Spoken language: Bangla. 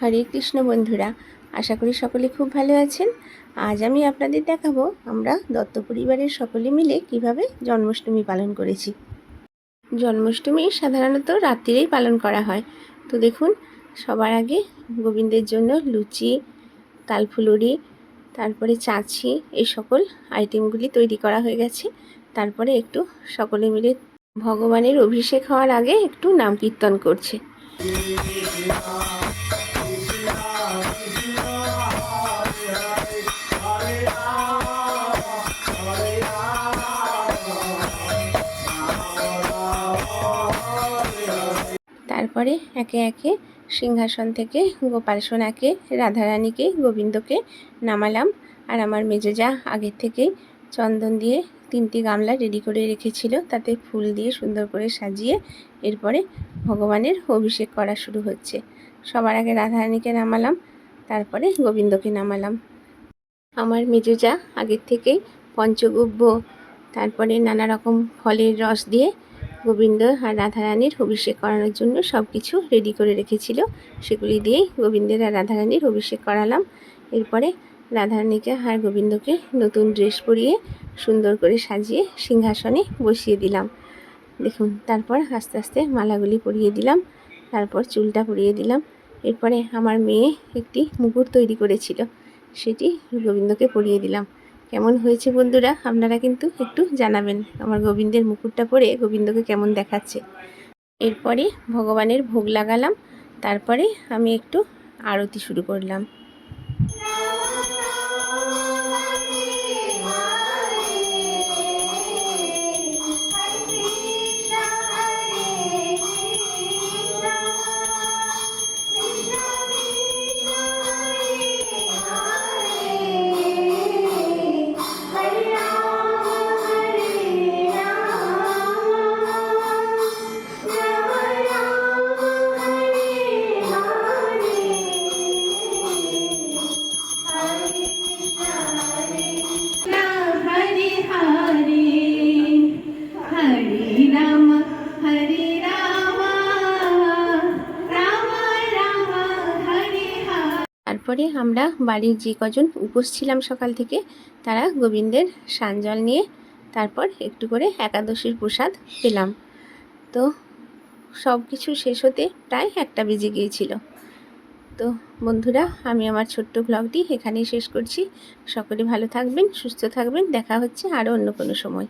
হরে কৃষ্ণ বন্ধুরা, আশা করি সকলে খুব ভালো আছেন। আজ আমি আপনাদের দেখাবো আমরা দত্ত পরিবারের সকলে মিলে কিভাবে জন্মাষ্টমী পালন করেছি। জন্মাষ্টমী সাধারণত রাত্রিরেই পালন করা হয়। তো দেখুন, সবার আগে গোবিন্দের জন্য লুচি, তালফুলুরি, তারপরে চাঁচি, এই সকল আইটেমগুলি তৈরি করা হয়ে গেছে। তারপরে একটু সকলে মিলে ভগবানের অভিষেক হওয়ার আগে একটু নাম কীর্তন করছে। তারপরে একে একে সিংহাসন থেকে গোপাল সোনাকে, রাধারানীকে, গোবিন্দকে নামালাম। আর আমার মেজোজা আগের থেকেই চন্দন দিয়ে 3টি গামলা রেডি করে রেখেছিল, তাতে ফুল দিয়ে সুন্দর করে সাজিয়ে এরপরে ভগবানের অভিষেক করা শুরু হচ্ছে। সবার আগে রাধারানীকে নামালাম, তারপরে গোবিন্দকে নামালাম। আমার মেজোজা আগের থেকেই পঞ্চগব্য, তারপরে নানা রকম ফলের রস দিয়ে গোবিন্দ আর রাধারানীর অভিষেক করানোর জন্য সব কিছু রেডি করে রেখেছিল। সেগুলি দিয়েই গোবিন্দের আর রাধারানীর অভিষেক করালাম। এরপরে রাধারানীকে আর গোবিন্দকে নতুন ড্রেস পরিয়ে সুন্দর করে সাজিয়ে সিংহাসনে বসিয়ে দিলাম। দেখুন, তারপর আস্তে আস্তে মালাগুলি পরিয়ে দিলাম, তারপর চুলটা পরিয়ে দিলাম। এরপরে আমার মেয়ে একটি মুকুট তৈরি করেছিল, সেটি গোবিন্দকে পরিয়ে দিলাম। কেমন হয়েছে বন্ধুরা, আপনারা কিন্তু একটু জানাবেন আমার গোবিন্দের মুকুটটা পরে গোবিন্দকে কেমন দেখাচ্ছে। এরপরে ভগবানের ভোগ লাগালাম, তারপরে আমি একটু আরতি শুরু করলাম। তারপরে আমরা বাড়ির যে কজন উপোস ছিলাম সকাল থেকে, তারা গোবিন্দের সানজল নিয়ে তারপর একটু করে একাদশীর প্রসাদ পেলাম। তো সব কিছু শেষ হতে প্রায় 1টা বেজে গিয়েছিল। তো বন্ধুরা, আমি আমার ছোট্ট ব্লগটি এখানেই শেষ করছি। সকলে ভালো থাকবেন, সুস্থ থাকবেন। দেখা হচ্ছে আরও অন্য কোনো সময়।